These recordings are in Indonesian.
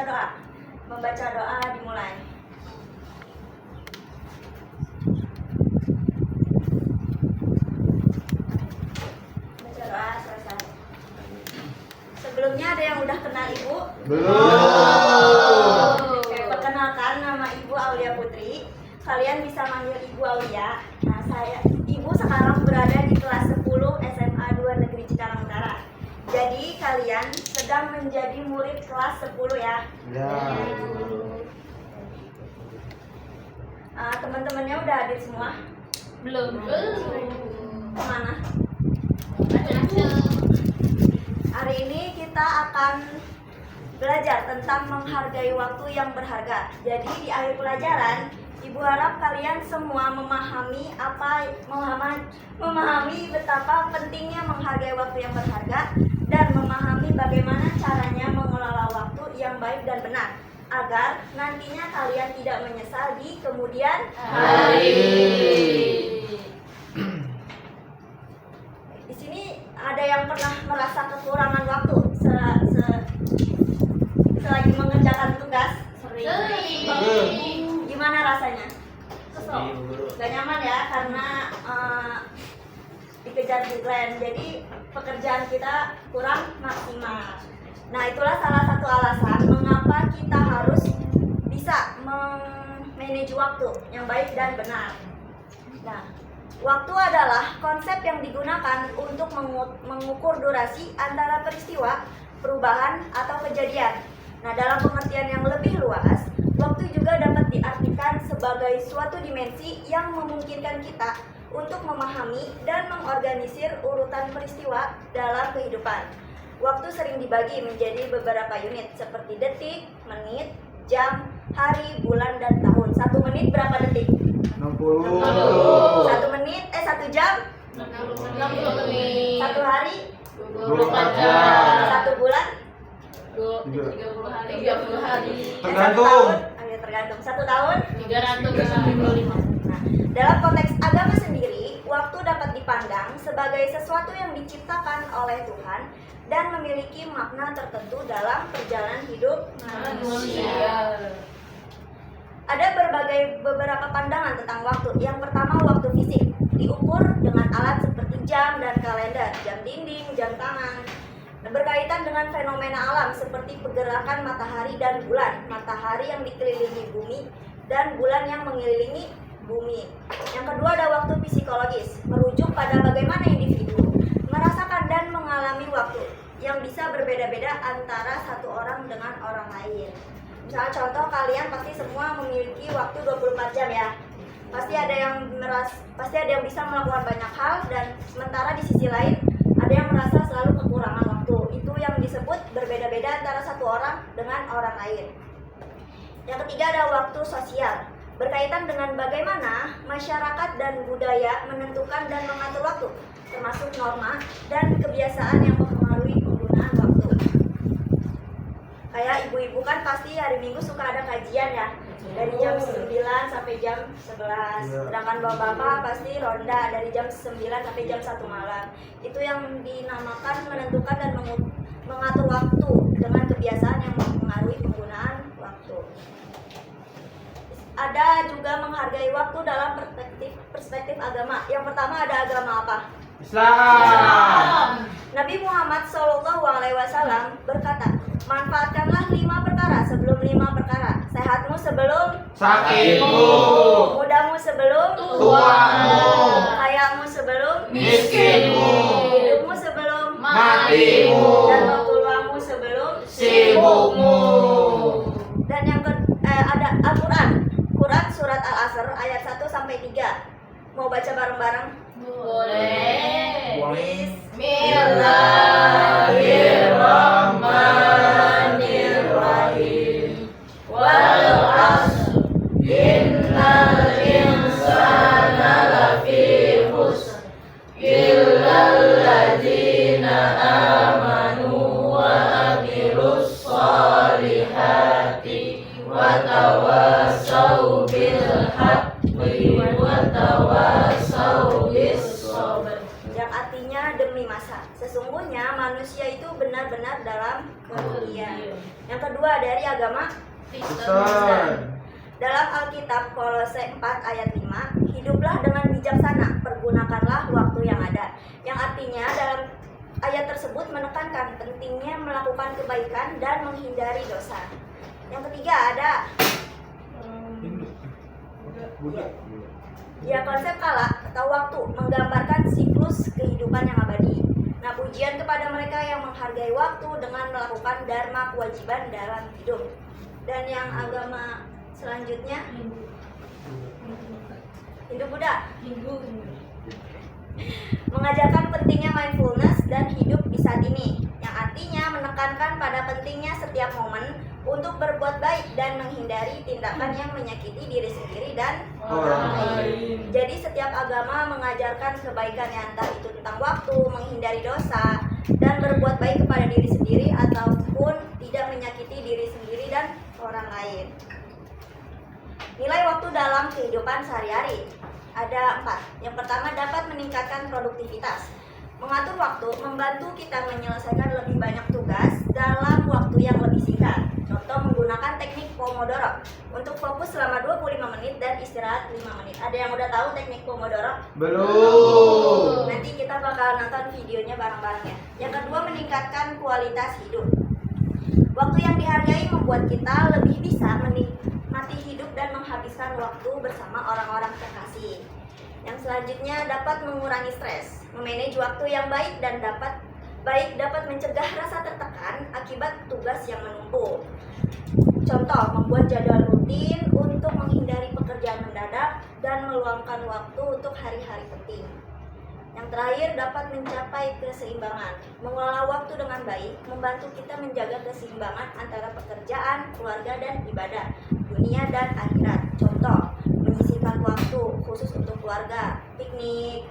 doa. Membaca doa dimulai. Baca doa selesai. Sebelumnya ada yang udah kenal Ibu? Belum. Oke, perkenalkan, nama Ibu Aulia Putri. Kalian bisa manggil Ibu Aulia. Nah, Ibu sekarang berada di kelas 10 SMA 2 Negeri Cikarang Utara. Jadi kalian sedang menjadi murid kelas 10 ya. Ya. Teman-temannya udah hadir semua? Belum. Kemana? Hari ini kita akan belajar tentang menghargai waktu yang berharga. Jadi di akhir pelajaran, Ibu harap kalian semua memahami betapa pentingnya menghargai waktu yang berharga dan memahami bagaimana caranya mengelola waktu yang baik dan benar agar nantinya kalian tidak menyesal di kemudian hari. Di sini ada yang pernah merasa kekurangan waktu selagi mengerjakan tugas? Sering. Gimana rasanya? Kesel? Gak nyaman ya karena dikejar deadline, jadi pekerjaan kita kurang maksimal. Nah, itulah salah satu alasan mengapa kita harus bisa memanage waktu yang baik dan benar. Nah, waktu adalah konsep yang digunakan untuk mengukur durasi antara peristiwa, perubahan, atau kejadian. Nah, dalam pengertian yang lebih luas, waktu juga dapat diartikan sebagai suatu dimensi yang memungkinkan kita untuk memahami dan mengorganisir urutan peristiwa dalam kehidupan. Waktu sering dibagi menjadi beberapa unit seperti detik, menit, jam, hari, bulan, dan tahun. 1 menit berapa detik? 60. 1 menit, 1 jam? 60 menit. 1 hari? 24 jam. 1 bulan? 30 hari. Tergantung. Tergantung. 1 tahun? 365. Nah, dalam konteks agama sendiri, waktu dapat dipandang sebagai sesuatu yang diciptakan oleh Tuhan dan memiliki makna tertentu dalam perjalanan hidup manusia. Ada beberapa pandangan tentang waktu. Yang pertama, waktu fisik diukur dengan alat seperti jam dan kalender, jam dinding, jam tangan. Berkaitan dengan fenomena alam seperti pergerakan matahari dan bulan, matahari yang dikelilingi bumi dan bulan yang mengelilingi bumi. Yang kedua ada waktu psikologis, merujuk pada bagaimana individu merasakan dan mengalami waktu yang bisa berbeda-beda antara satu orang dengan orang lain. Misalnya contoh, kalian pasti semua memiliki waktu 24 jam ya. Pasti ada yang bisa melakukan banyak hal, dan sementara di sisi lain ada yang merasa selalu kekurangan waktu. Itu yang disebut berbeda-beda antara satu orang dengan orang lain. Yang ketiga ada waktu sosial, berkaitan dengan bagaimana masyarakat dan budaya menentukan dan mengatur waktu, termasuk norma dan kebiasaan yang mempengaruhi penggunaan waktu. Kayak ibu-ibu kan pasti hari Minggu suka ada kajian ya, dari jam 9 sampai jam 11. Sedangkan bapak-bapak pasti ronda dari jam 9 sampai jam 1 malam. Itu yang dinamakan menentukan dan mengatur waktu dengan kebiasaan yang mempengaruhi penggunaan waktu. Ada juga menghargai waktu dalam perspektif agama. Yang pertama ada agama apa? Islam. Nabi Muhammad SAW berkata, manfaatkanlah 5 perkara sebelum 5 perkara. Sehatmu sebelum Sakitmu. mudamu sebelum Tuamu. kayamu sebelum Miskinmu. hidupmu sebelum Matimu. dan waktu luangmu sebelum Sibukmu. Dan yang ada Al-Quran. Quran surat Al-Asr ayat 1 sampai 3. Mau baca bareng-bareng? Boleh. Bismillahirrahmanirrahim. Wal 'ashr. Innal insana lafi khusr. Illal ladzina amanu wa amilus solihati wa tawassau bil haqqi wa tawassau bis sabr. Yang artinya demi masa. Sesungguhnya manusia itu benar-benar dalam kerugian. Yang kedua dari agama Kristen. dalam Alkitab Kolose 4 ayat 5, hiduplah dengan bijaksana, pergunakanlah waktu yang ada. Yang artinya dalam ayat tersebut menekankan pentingnya melakukan kebaikan dan menghindari dosa. Yang ketiga ada ya konsep kala atau waktu, menggambarkan siklus kehidupan yang abadi. Nah, pujian kepada mereka yang menghargai waktu dengan melakukan dharma kewajiban dalam hidup. Dan yang agama selanjutnya Hindu Buddha mengajarkan pentingnya mindfulness dan hidup di saat ini, yang artinya menekankan pada pentingnya setiap momen untuk berbuat baik dan menghindari tindakan yang menyakiti diri sendiri dan orang lain. Jadi setiap agama mengajarkan kebaikan, yang entah itu tentang waktu, menghindari dosa, dan berbuat baik kepada diri sendiri ataupun tidak menyakiti diri sendiri dan orang lain. Nilai waktu dalam kehidupan sehari-hari ada 4. Yang pertama, dapat meningkatkan produktivitas. Mengatur waktu membantu kita menyelesaikan lebih banyak tugas dalam waktu yang lebih singkat. Contoh, menggunakan teknik Pomodoro untuk fokus selama 25 menit dan istirahat 5 menit. Ada yang udah tahu teknik Pomodoro? Belum. Nanti kita bakal nonton videonya bareng-bareng ya. Yang kedua, meningkatkan kualitas hidup. Waktu yang dihargai membuat kita lebih bisa menikmati hidup dan menghabiskan waktu bersama orang-orang terkasih. Yang selanjutnya, dapat mengurangi stres, memanage waktu yang baik dan dapat mencegah rasa tertekan akibat tugas yang menumpuk. Contoh, membuat jadwal rutin untuk menghindari pekerjaan mendadak dan meluangkan waktu untuk hari-hari penting. Yang terakhir, dapat mencapai keseimbangan. Mengelola waktu dengan baik membantu kita menjaga keseimbangan antara pekerjaan, keluarga, dan ibadah, dunia dan akhirat. Contoh, menyisihkan waktu khusus untuk keluarga, piknik,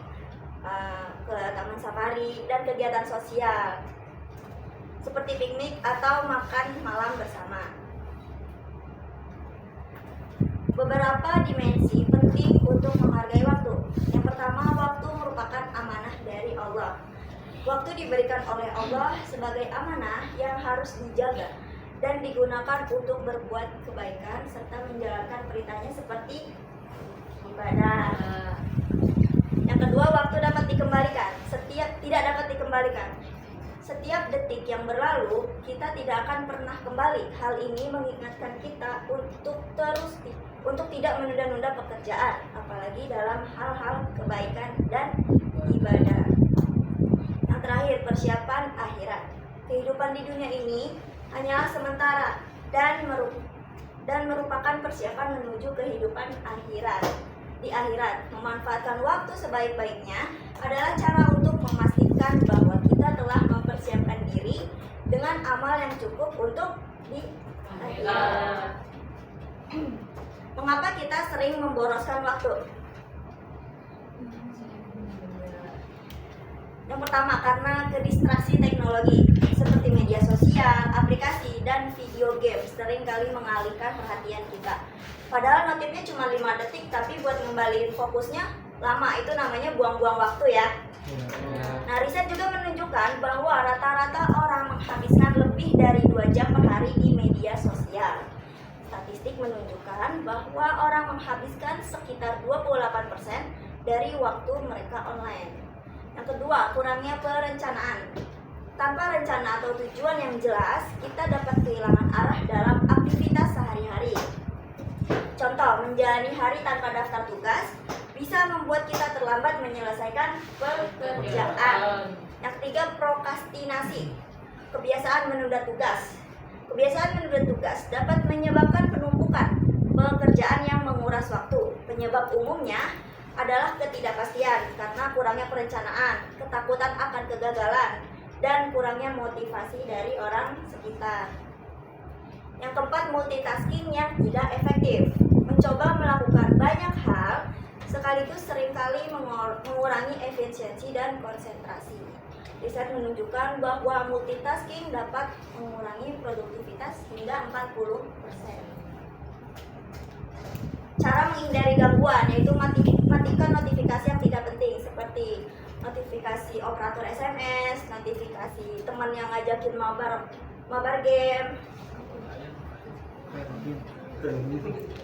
ke taman safari, dan kegiatan sosial seperti piknik atau makan malam bersama. Beberapa dimensi penting untuk menghargai waktu. Yang pertama, waktu merupakan amanah dari Allah. Waktu diberikan oleh Allah sebagai amanah yang harus dijaga dan digunakan untuk berbuat kebaikan serta menjalankan perintahnya seperti ibadah. Yang kedua, waktu dapat dikembalikan. Tidak dapat dikembalikan. Setiap detik yang berlalu, kita tidak akan pernah kembali. Hal ini mengingatkan kita untuk tidak menunda-nunda pekerjaan, apalagi dalam hal-hal kebaikan dan ibadah. Yang terakhir, persiapan akhirat. Kehidupan di dunia ini hanyalah sementara dan merupakan persiapan menuju kehidupan akhirat. Di akhirat, memanfaatkan waktu sebaik-baiknya adalah cara untuk memastikan bahwa kita telah mempersiapkan diri dengan amal yang cukup untuk di akhirat. Mengapa kita sering memboroskan waktu? Yang pertama, karena kedistraksi teknologi seperti media sosial, aplikasi, dan video game sering kali mengalihkan perhatian kita. Padahal notifnya cuma 5 detik, tapi buat ngembaliin fokusnya lama. Itu namanya buang-buang waktu ya. Nah, riset juga menunjukkan bahwa rata-rata orang menghabiskan lebih dari 2 jam per hari di media sosial. Statistik menunjukkan bahwa orang menghabiskan sekitar 28% dari waktu mereka online. Yang kedua, kurangnya perencanaan. Tanpa rencana atau tujuan yang jelas, kita dapat kehilangan arah dalam aktivitas sehari-hari. Contoh, menjalani hari tanpa daftar tugas bisa membuat kita terlambat menyelesaikan pekerjaan. Yang ketiga, prokrastinasi. Kebiasaan menunda tugas. Kebiasaan menunda tugas dapat menyebabkan penumpukan pekerjaan yang menguras waktu. Penyebab umumnya adalah ketidakpastian karena kurangnya perencanaan, ketakutan akan kegagalan, dan kurangnya motivasi dari orang sekitar. Yang keempat, multitasking yang tidak efektif. Mencoba melakukan banyak hal sekaligus seringkali mengurangi efisiensi dan konsentrasi. Riset menunjukkan bahwa multitasking dapat mengurangi produktivitas hingga 40%. Cara menghindari gangguan yaitu matikan notifikasi yang tidak penting seperti notifikasi notifikasi operator SMS, notifikasi teman yang ngajakin mabar game,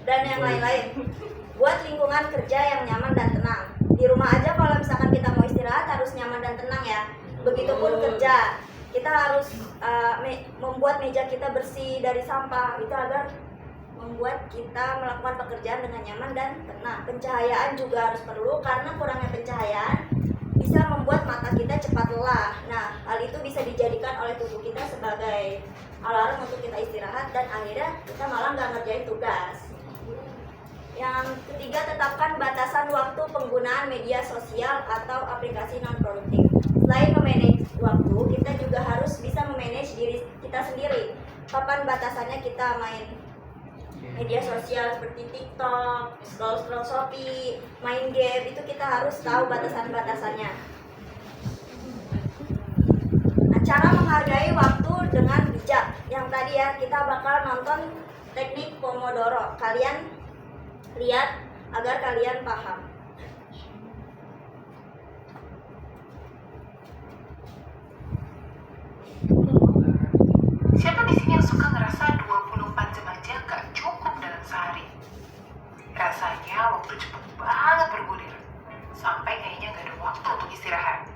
dan yang lain-lain. Buat lingkungan kerja yang nyaman dan tenang. Di rumah aja kalau misalkan kita mau istirahat harus nyaman dan tenang ya. Begitupun kerja, kita harus membuat meja kita bersih dari sampah itu agar membuat kita melakukan pekerjaan dengan nyaman dan tenang. Pencahayaan juga harus perlu karena kurangnya pencahayaan bisa membuat mata kita cepat lelah. Nah, hal itu bisa dijadikan oleh tubuh kita sebagai alarm untuk kita istirahat dan akhirnya kita malah nggak ngerjain tugas. Yang ketiga, tetapkan batasan waktu penggunaan media sosial atau aplikasi non-produktif. Selain memanage waktu, kita juga harus bisa memanage diri kita sendiri. Kapan batasannya kita main media sosial seperti TikTok, scroll Shopee, main game, itu kita harus tahu batasan-batasannya. Nah, cara menghargai waktu dengan bijak. Yang tadi ya, kita bakal nonton teknik Pomodoro. Kalian lihat agar kalian paham. Siapa di sini yang suka ngerasa 24 jam aja gak cukup dalam sehari? Rasanya waktu cepet banget bergulir, sampai kayaknya gak ada waktu untuk istirahat.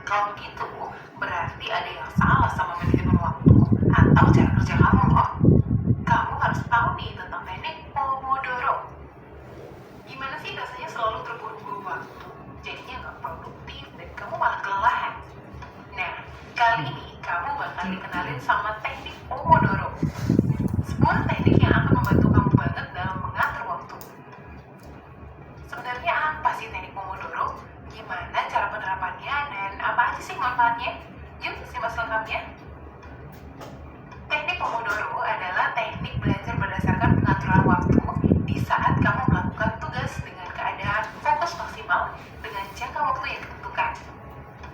Kalau begitu, berarti ada yang salah sama manajemen waktu atau cara kerja kamu loh. Kamu harus tahu nih tentang teknik Pomodoro. Gimana sih rasanya selalu terburu-buru waktu, jadinya gak produktif dan kamu malah kelelahan? Nah, kali ini kamu bakal dikenalin sama teknik Pomodoro. Sebuah teknik yang akan membantu kamu banget dalam mengatur waktu. Sebenarnya apa sih teknik Pomodoro? Gimana cara penerapannya dan apa aja sih manfaatnya? Yuk simak selengkapnya. Teknik Pomodoro adalah teknik belajar berdasarkan pengaturan waktu di saat kamu melakukan tugas dengan keadaan fokus maksimal dengan jangka waktu yang ditentukan.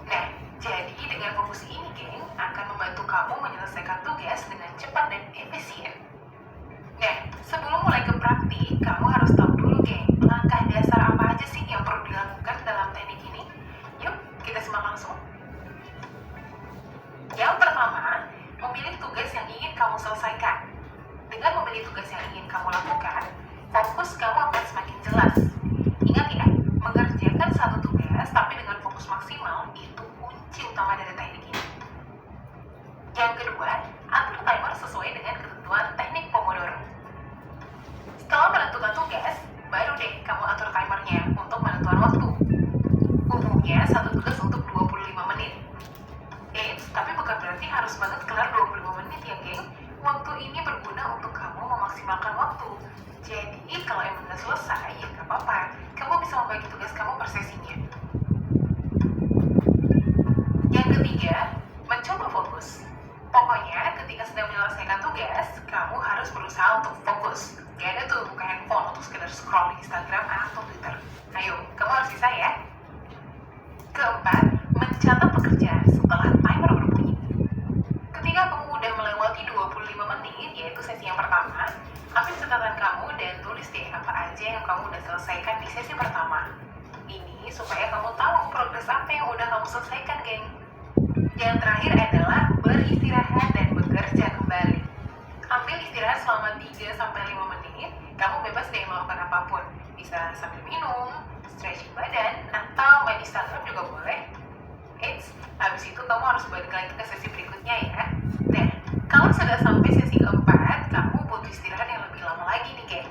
Nah, jadi dengan fokus ini, geng, akan membantu kamu menyelesaikan tugas dengan cepat dan efisien. Nah, sebelum mulai ke praktik, kamu harus tahu dulu, geng, langkah dasar apa aja sih yang perlu dilakukan dalam teknik ini. Yuk, kita simak langsung. Yang pertama, memilih tugas yang ingin kamu selesaikan. Dengan memilih tugas yang ingin kamu lakukan, fokus kamu akan semakin jelas. Ingat ya, mengerjakan satu tugas tapi dengan fokus maksimal itu kunci utama dari teknik ini. Yang kedua, atur timer sesuai dengan ketentuan teknik Pomodoro. Setelah menentukan tugas, baru deh kamu atur timernya untuk penentuan waktu. Umumnya satu tugas untuk 25 menit. Tapi bukan berarti harus banget kelar 25 menit ya, geng. Waktu ini berguna untuk kamu memaksimalkan waktu. Jadi kalau emang udah selesai, ya gak apa-apa. Kamu bisa membagi tugas kamu per sesinya. Yang ketiga, mencoba fokus. Pokoknya ketika sedang menyelesaikan tugas, kamu harus berusaha untuk fokus. Gak ada tuh buka handphone untuk sekedar scroll di Instagram atau Twitter. Ayo, kamu harus bisa ya. Keempat, mencatat pekerjaan setelah timer berbunyi. Ketika kamu udah melewati 25 menit, yaitu sesi yang pertama, ambil catatan kamu dan tulis deh apa aja yang kamu udah selesaikan di sesi pertama. Ini supaya kamu tahu progres apa yang udah kamu selesaikan, geng. Yang terakhir adalah beristirahat dan bekerja kembali. Ambil istirahat selama 3-5 menit, kamu bebas deh melakukan apapun. Bisa sambil minum, stretching badan, atau main Instagram juga boleh. Habis itu kamu harus balik lagi ke sesi berikutnya ya. Nah, kalau sudah sampai sesi keempat, kamu butuh istirahat yang lebih lama lagi nih, geng.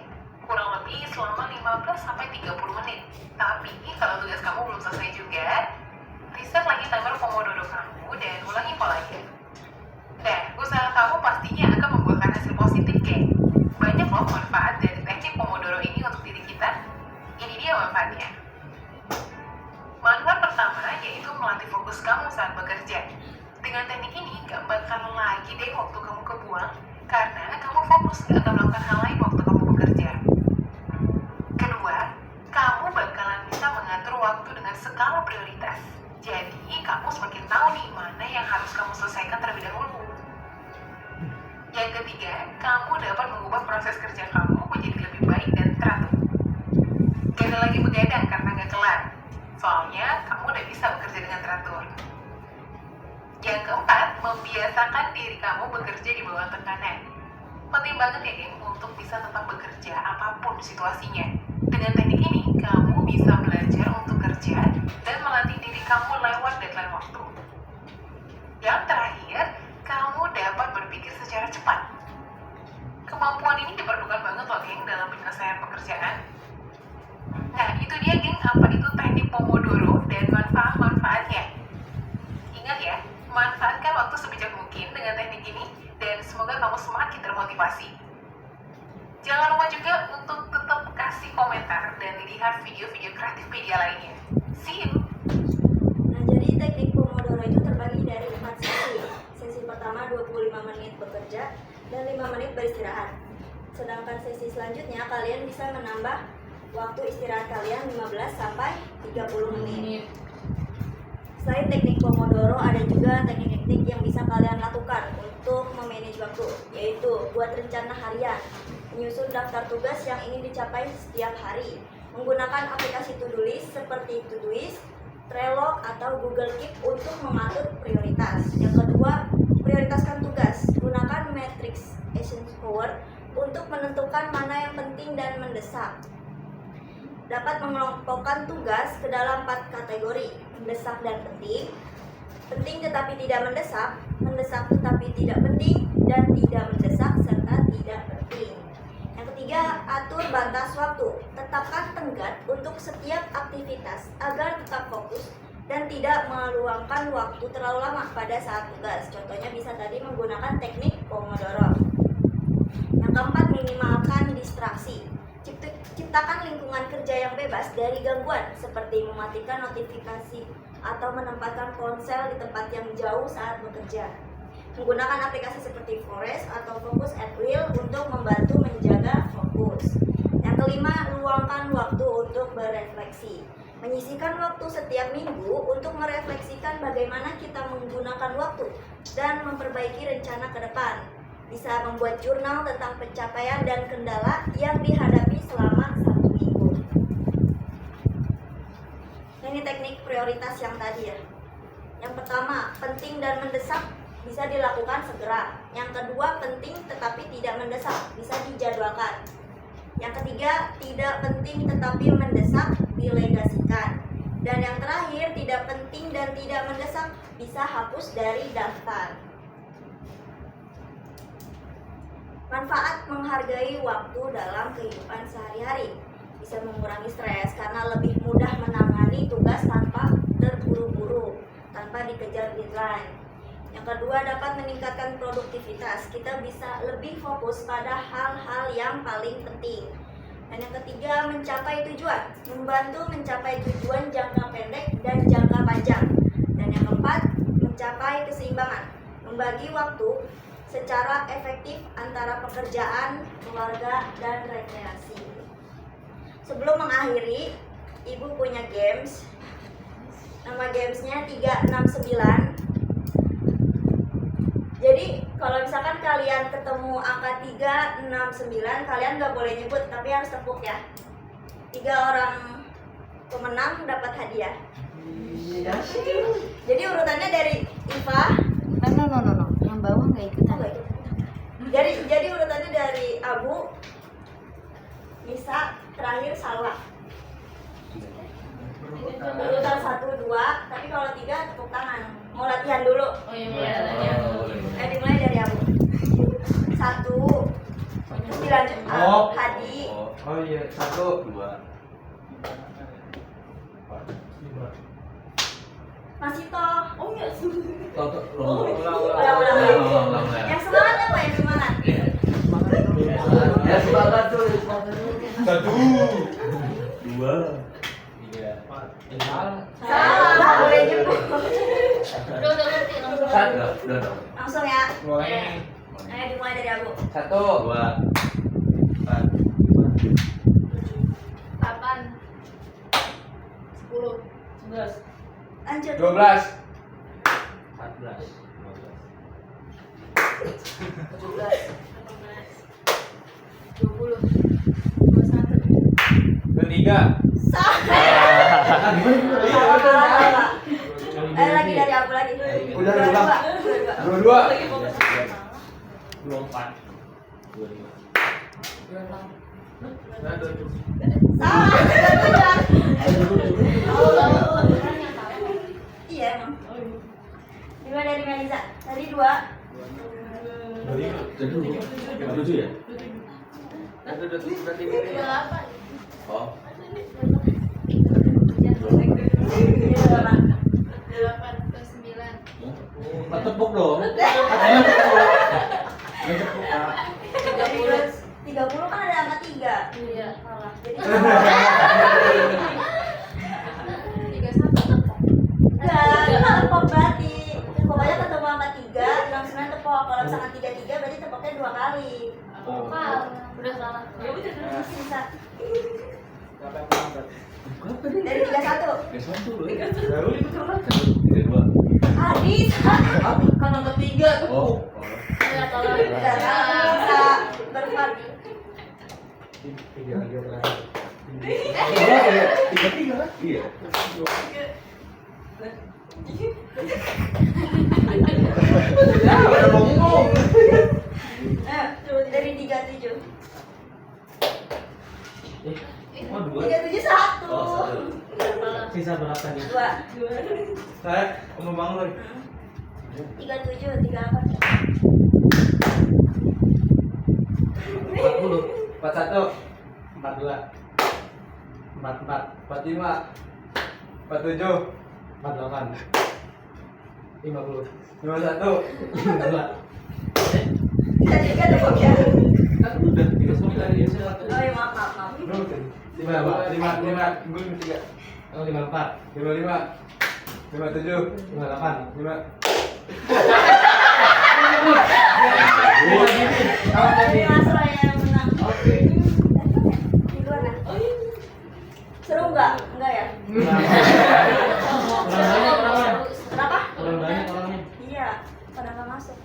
Kurang lebih selama 15-30 menit. Tapi kalau tugas kamu belum selesai juga, reset lagi timer Pomodoro kamu dan ulangi polanya. Nah, usaha kamu pastinya akan membuahkan hasil positif, geng. Banyak loh manfaat dari teknik Pomodoro ini untuk diri kita. Ini dia manfaatnya. Manfaat pertama yaitu melatih fokus kamu saat bekerja. Dengan teknik ini gak bakal lagi deh waktu kamu kebuang karena kamu fokus gak akan melakukan hal lain waktu kamu bekerja. Kedua, kamu bakalan bisa mengatur waktu dengan skala prioritas. Jadi kamu semakin tahu nih mana yang harus kamu selesaikan terlebih dahulu. Yang ketiga, kamu dapat mengubah proses kerja kamu menjadi lebih baik dan teratur. Gak ada lagi begadang karena gak kelar. Soalnya kamu udah bisa bekerja dengan teratur. Yang keempat, membiasakan diri kamu bekerja di bawah tekanan. Penting banget ya geng untuk bisa tetap bekerja apapun situasinya. Dengan teknik ini, kamu bisa belajar untuk kerja dan melatih diri kamu lewat deadline waktu. Yang terakhir, kamu dapat berpikir secara cepat. Kemampuan ini diperlukan banget loh geng dalam penyelesaian pekerjaan. Nah, itu dia geng, apa itu teknik Pomodoro dan manfaat-manfaatnya. Ingat ya, manfaatkan waktu sebijak mungkin dengan teknik ini dan semoga kamu semakin termotivasi. Jangan lupa juga untuk tetap kasih komentar dan lihat video-video kreatif media lainnya. See you! Nah, jadi teknik Pomodoro itu terbagi dari 4 sesi. Sesi pertama 25 menit bekerja dan 5 menit beristirahat. Sedangkan sesi selanjutnya kalian bisa menambah waktu istirahat kalian 15 sampai 30 menit. Selain teknik Pomodoro, ada juga teknik-teknik yang bisa kalian lakukan untuk memanage waktu, yaitu buat rencana harian, menyusun daftar tugas yang ingin dicapai setiap hari, menggunakan aplikasi to-do list seperti Todoist, Trello, atau Google Keep untuk mengatur prioritas. Yang kedua, prioritaskan tugas. Gunakan matriks Eisenhower untuk menentukan mana yang penting dan mendesak. Dapat mengelompokkan tugas ke dalam 4 kategori: mendesak dan penting, penting tetapi tidak mendesak, mendesak tetapi tidak penting, dan tidak mendesak serta tidak penting. Yang ketiga, atur batas waktu. Tetapkan tenggat untuk setiap aktivitas agar tetap fokus dan tidak meluangkan waktu terlalu lama pada saat tugas. Contohnya bisa tadi menggunakan teknik Pomodoro. Yang keempat, minimalkan distraksi. Ciptakan lingkungan kerja yang bebas dari gangguan, seperti mematikan notifikasi atau menempatkan ponsel di tempat yang jauh saat bekerja. Menggunakan aplikasi seperti Forest atau Focus at Will untuk membantu menjaga fokus. Yang kelima, luangkan waktu untuk berefleksi. Menyisihkan waktu setiap minggu untuk merefleksikan bagaimana kita menggunakan waktu dan memperbaiki rencana ke depan. Bisa membuat jurnal tentang pencapaian dan kendala yang dihadapi selama 1 minggu. Ini teknik prioritas yang tadi ya. Yang pertama, penting dan mendesak bisa dilakukan segera. Yang kedua, penting tetapi tidak mendesak, bisa dijadwalkan. Yang ketiga, tidak penting tetapi mendesak, dilegasikan. Dan yang terakhir, tidak penting dan tidak mendesak, bisa hapus dari daftar. Manfaat menghargai waktu dalam kehidupan sehari-hari. Bisa mengurangi stres karena lebih mudah menangani tugas tanpa terburu-buru, tanpa dikejar deadline. Yang kedua, dapat meningkatkan produktivitas. Kita bisa lebih fokus pada hal-hal yang paling penting. Dan yang ketiga, mencapai tujuan. Membantu mencapai tujuan jangka pendek dan jangka panjang. Dan yang keempat, mencapai keseimbangan. Membagi waktu secara efektif antara pekerjaan, keluarga, dan rekreasi. Sebelum mengakhiri, Ibu punya games. Nama gamesnya 369. Jadi kalau misalkan kalian ketemu angka 369, kalian nggak boleh nyebut, tapi harus tepuk ya. 3 orang pemenang dapat hadiah. Jadi urutannya dari Iva. No. Yang bawah nggak ikutan. Oh, nggak ikutan. Jadi urutannya dari Abu, Nisa, terakhir Salwa. Urutan 1, 2, tapi kalau 3 tepuk tangan. Mau latihan dulu. Oh iya, boleh. Dimulai dari Abu. 1, terus dilanjut Hadi. Oh iya, 1, 2. Masih toh. Oh iya. Ulang. Yang semangat apa yang semangat? Ya semangat tuh. 1, 2, 3, 4. Salah, boleh nyebut. Udah ngerti langsung. Udah. Langsung ya. Mulai. Ayo dimulai dari Abu. 1, 2, 4. 8 10 11 Lanjut. 12. 14. 17 18 20 21 3. Salah. Ah, gimana? Lagi dari aku lagi. Udah, Dua, udah. dua. 22. Lagi fokus. 24. 25. Salah. Iya emang. Lima dari Melisa. Tadi 2. Jadi 27 ya? Oh. 8 Tepuk dong. Dari 30 kan ada angka 3. Iya, salah. Jadi 31 enggak tepok berarti. Pokoknya ketemu angka 3, langsung tepok. Kalau misalkan 33 berarti tepoknya 2 kali. Bukan, udah salah. Ya udah. Bisa. Siapa yang menang? Dari 31. Baru itu kan. 32. Adis. Kan nomor 3 tuh. Oh. Iya, tolong. Bisa berfar. 3 lagi terakhir. 33 kan? Iya. Udah ngomong. Dari 37. Oh, 2. 37 1. Oh, 1. Sisa berapa nih? 2. Saya mau bangun. 37 38. 40. 41. 42. 44. 45. 47. 48. 50. 51. 52. Tadi kan tepok ya. Kan udah 39 ya. Oh iya, maaf. 55. Gue 3. Oh, 54. 55. 57. 58. 5. Dari Mas Roy yang menang. Oke. Gimana? Seru nggak? Enggak ya? Kurang banyak orangnya. Kenapa? Kurang banyak orangnya. Iya, pada nggak masuk.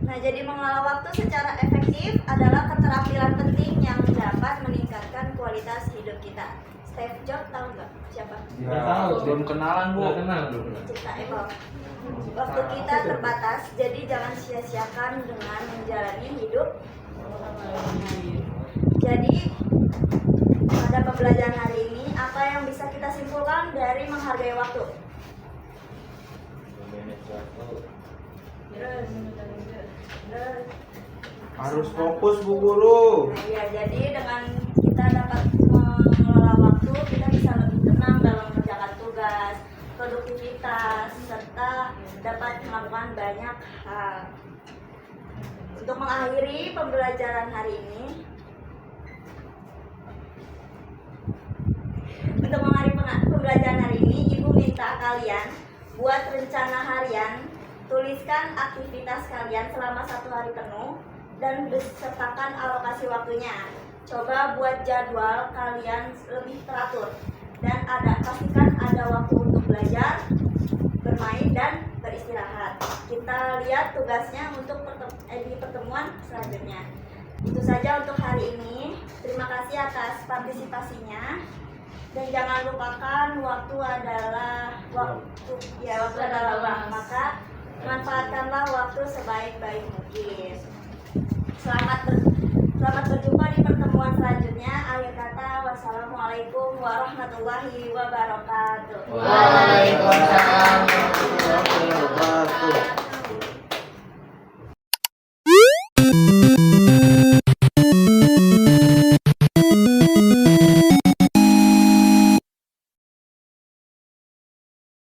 Nah, jadi mengelola waktu secara efektif adalah keterampilan penting yang dapat meningkatkan kualitas hidup kita. Steve Jobs tahu nggak siapa? Nggak tahu. Belum kenalan, Bu. Nggak kenal. Cipta Apple. Waktu kita terbatas, jadi jangan sia-siakan dengan menjalani hidup. Jadi pada pembelajaran hari ini, apa yang bisa kita simpulkan dari menghargai waktu? Harus fokus Bu Guru. Nah, ya, jadi dengan kita dapat mengelola waktu, kita bisa lebih tenang dalam mengerjakan tugas, produktivitas, serta dapat melakukan banyak hal. Untuk mengakhiri pembelajaran hari ini, pembelajaran hari ini, Ibu minta kalian buat rencana harian, tuliskan aktivitas kalian selama 1 hari penuh, dan besertakan alokasi waktunya. Coba buat jadwal kalian lebih teratur dan pastikan ada waktu untuk belajar, bermain, dan beristirahat. Kita lihat tugasnya untuk di pertemuan selanjutnya. Itu saja untuk hari ini. Terima kasih atas partisipasinya. Dan jangan lupakan waktu adalah uang. Maka manfaatkanlah waktu sebaik-baik mungkin. Selamat berjumpa di pertemuan selanjutnya. Akhir kata, wassalamualaikum warahmatullahi wabarakatuh. Waalaikumsalam warahmatullahi wabarakatuh.